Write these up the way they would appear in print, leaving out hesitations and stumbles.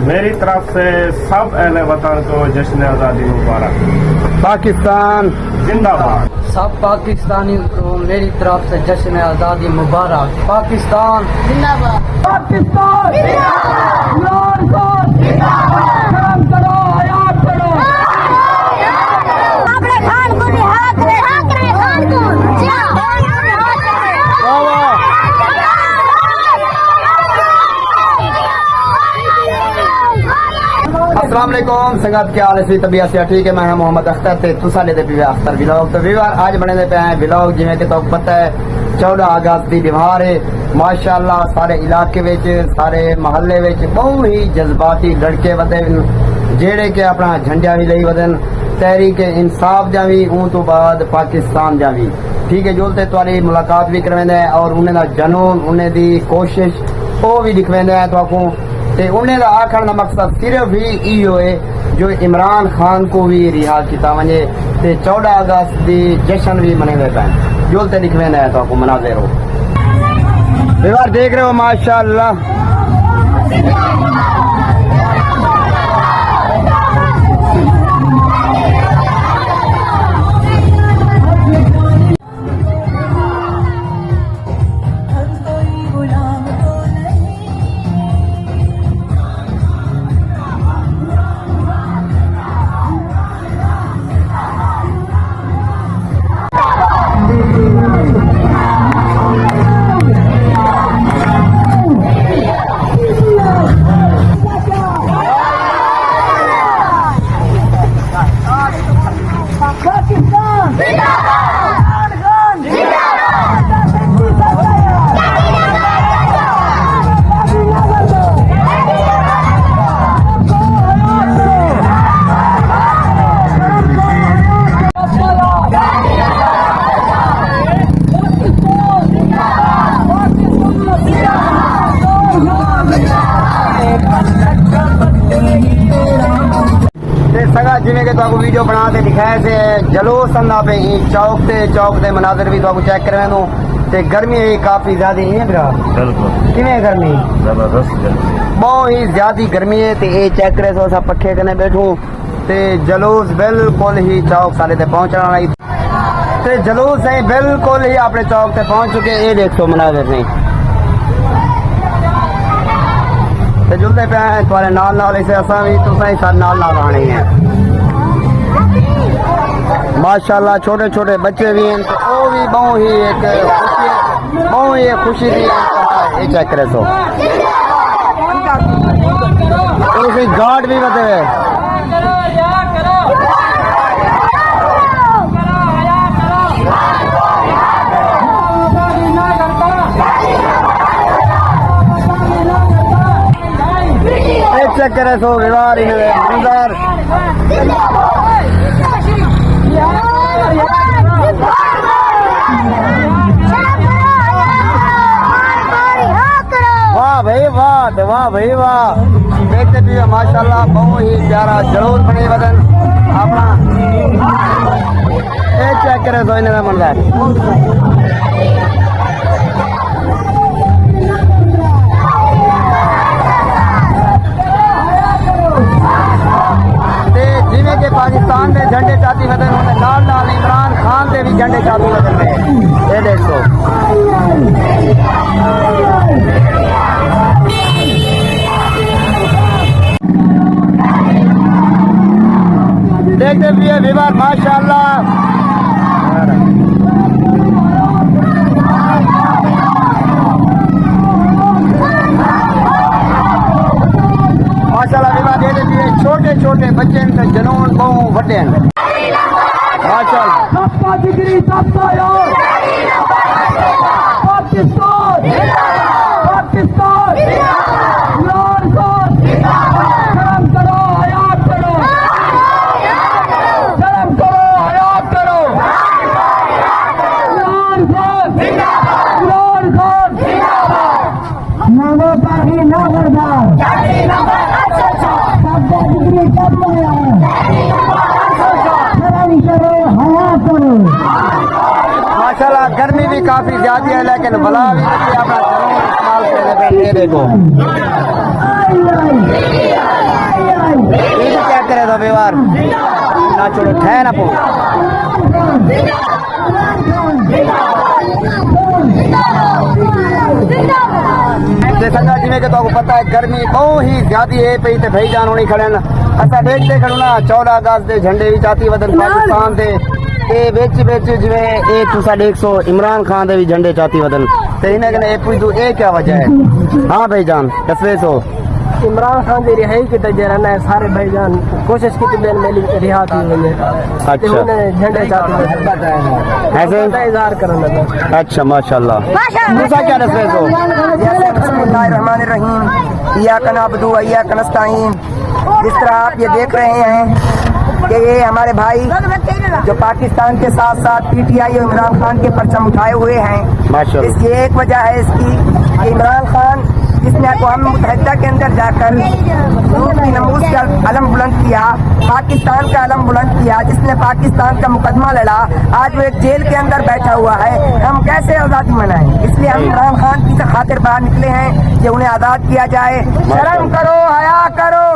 मेरी तरफ से सब अहले वतन को जश्न आज़ादी मुबारक। पाकिस्तान जिंदाबाद। सब पाकिस्तानी को मेरी तरफ से जश्न आज़ादी मुबारक। पाकिस्तान जिंदाबाद। पाकिस्तान जिंदाबाद। शर्म करो, हयात करो। अपने खान को रिहा करें, खान को अस्सलाम वालेकुम संगत क्या हाल है तबीयत से ठीक है। मैं मोहम्मद अख्तर ते तुसा ले दे अख्तर व्लॉग। तो व्यूअर आज बने दे पे हैं व्लॉग जिवें कि तो पता है 14 अगस्त की बीमार है माशाअल्लाह। सारे इलाके विच सारे महल्ले विच बहुत ही जज्बाती लड़के वधे जेड़े के अपना झंडा भी लई वधन तहरीक इंसाफ जा भी उन तो बाद पाकिस्तान जा भी ठीक है। जो ते तुम्हारी मुलाकात भी करवेंदा है और उन्हें दा जनून उन्हें दी कोशिश वो भी दिखवेंदा है तो ते उन्हें दा आखण दा मकसद सिर्फ ही इहो है जो इमरान खान को भी रिहा किया वने ते 14 अगस्त दी जश्न भी मनावे पैन जो ते लिखवेंदा है तो मनाते रहो। व्यूअर देख रहे हो माशाअल्लाह जिमें कि तो वीडियो बना के दिखाए थे जलूस अंदा पे चौक ते मनाजर भी तो चेक करवे नो ते गर्मी है काफी ज्यादा है भरा बिल्कुल किवें गर्मी जबरदस्त गर्मी बहुत ही ज्यादा गर्मी है ते ये चेक करे सो सब पखे कने बैठूं ते जलूस बिल्कुल ही चौक साले ते पहुंचने वाला ते जलूस है बिल्कुल ही अपने चौक ते पहुंच चुके। ये देखो मनाजर नहीं ते जुलते पे तुम्हारे नाल नाल इसे असा भी तुसा ही सारे नाल नाल आने हैं माशाल्लाह। छोटे छोटे बच्चे भी हैं तो वो भी बहुत ही एक खुशी थी। ये चेक करे सो गार्ड भी बते हुए चेक करे सो व्यवहार मंजर वाह भाई वाह भाई वाह। देखते भी माशाल्लाह बहुत ही प्यारा जरूर बने बदन अपना ये चेक करे सो इन्हें मंजर जिमें के पाकिस्तान में झंडे चाती वतन उन्हें लाल लाल इमरान खान से भी झंडे चाती वतन में ये देखो देखते भी है विवाद माशाल्लाह माशाल्लाह विवाद ये देखते हैं छोटे छोटे बच्चे इनका जनून बहुत बड़े हैं माशाल्लाह। सबका जिगरी सबका यार पाकिस्तान पाकिस्तान इमरान खान शर्म करो हयात करो शर्म करो हयात करो इमरान खान इमरान खान नवो पाही नवरदार सबका जिगरी सबका माशाल्लाह। गर्मी भी काफी ज्यादा है लेकिन भला भी अपना जरूर इस्तेमाल करने पे देखो व्यवहार ना छोड़ो ठह ना पो संगत जिमें कि तो पता है गर्मी बहुत ही ज्यादा है पई ते भाईजान होनी खड़े असा देखते खड़ू ना 14 अगस्त के झंडे भी चाती वदन पाकिस्तान दे ए बेच जिमें ए तुसा देख सो इमरान खान दे भी झंडे चाती वदन ते इने कने ए पूछदू ए क्या वजह है हां भाईजान दसवे सो इमरान खान की रिहाई की तजरा ना सारे भाईजान कोशिश की बेन मेली रिहा थी वने अच्छा झंडे चाहते ऐसे इजहार करना अच्छा माशाल्लाह दूसरा क्या दसवे सो जैसे बिस्मिल्लाहिर्रहमानिर्रहीम इय्याका नअबुदु व इय्याका नस्तईन। जिस तरह आप ये देख रहे हैं कि ये हमारे भाई जो पाकिस्तान के साथ साथ पीटीआई और इमरान खान के परचम उठाए हुए हैं, माशाल्लाह इसकी एक वजह है इसकी कि इमरान खान जिसने अक़वाम मुत्तहिदा के अंदर जाकर रूस की नमूज का अलम बुलंद किया, पाकिस्तान का अलम बुलंद किया, जिसने पाकिस्तान का मुकदमा लड़ा, आज वो एक जेल के अंदर बैठा हुआ है। हम कैसे आज़ादी मनाएं? इसलिए हम इमरान खान की खातिर बाहर निकले हैं कि उन्हें आज़ाद किया जाए। शर्म करो, हया करो।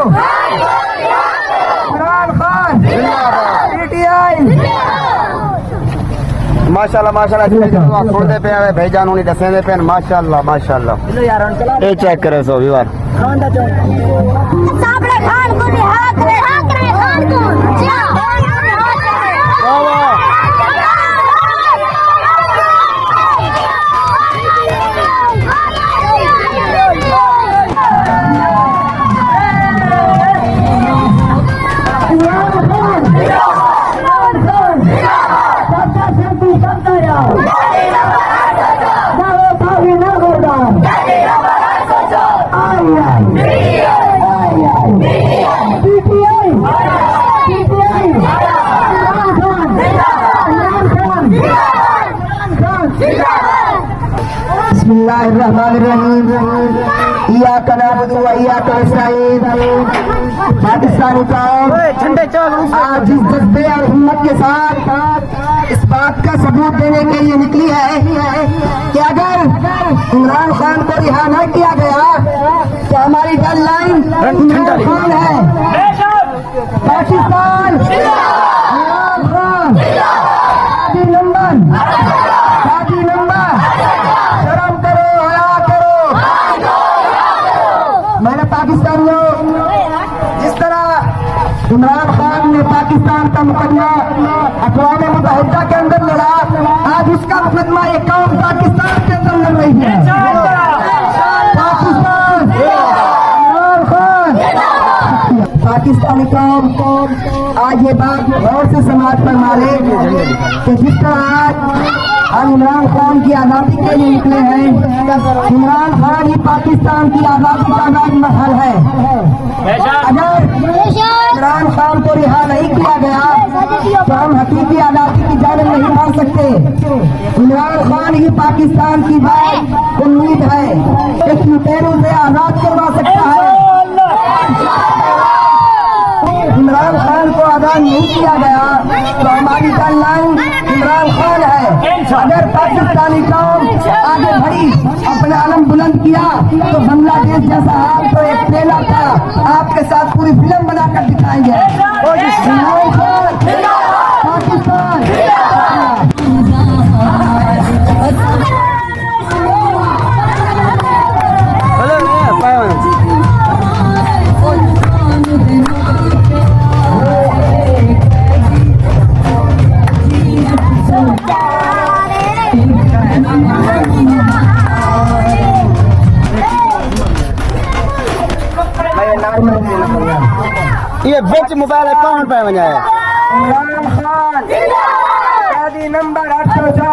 इमरान खान पीटीआई माशाल्लाह माशाल्लाह छोड़ दे पे आवे भाईजान होनी दसे दे पे माशाल्लाह माशाल्लाह ए चेक करे सो व्यवहार साबड़े खान को रिहा करे खान को बिस्मिल्लाहिर्रहमानिर्रहीम इय्याका नअबुदु व इय्याका नस्तईन। पाकिस्तानी कौम आज जिस जज्बे और हिम्मत के साथ इस बात का सबूत देने के लिए निकली है कि अगर इमरान खान को रिहा न किया गया तो हमारी डेड लाइन इमरान खान है। पाकिस्तान इमरान खान शादी नंबर शर्म करो, हया करो। मैंने पाकिस्तानियों जिस तरह इमरान खान ने पाकिस्तान का मुकदमा अक़वाम मुत्तहिदा के अंदर लड़ा, आज उसका मुकदमा एक कौम पाकिस्तान के अंदर लड़ रही है। पाकिस्तान इमरान खान पाकिस्तानी कौम आज ये बात गौर से समाज पर मारे कि जिस तरह आज हम इमरान खान की आज़ादी के लिए निकले हैं, इमरान खान ही पाकिस्तान की आज़ादी का राजमहल है। अगर इमरान खान को रिहा नहीं किया गया तो हम हकीकी आज़ादी की जानिब नहीं बढ़ सकते। इमरान खान ही पाकिस्तान की बात उम्मीद है, इस लुटेरों से आज़ाद करवा सकता है। इमरान खान को आज़ाद नहीं किया गया तो हमारी डेड लाइन इमरान खान है। अगर पाकिस्तानी कौम आगे बढ़ी, अपना अलम बुलंद किया तो बांग्लादेश जैसा हाल तो एक ट्रेलर था, आपके साथ पूरी फिल्म बनाकर दिखाएंगे। इमरान खान पाकिस्तान ये बिच मोबाइल अकाउंट पे वञाए इमरान खान शादी नंबर 804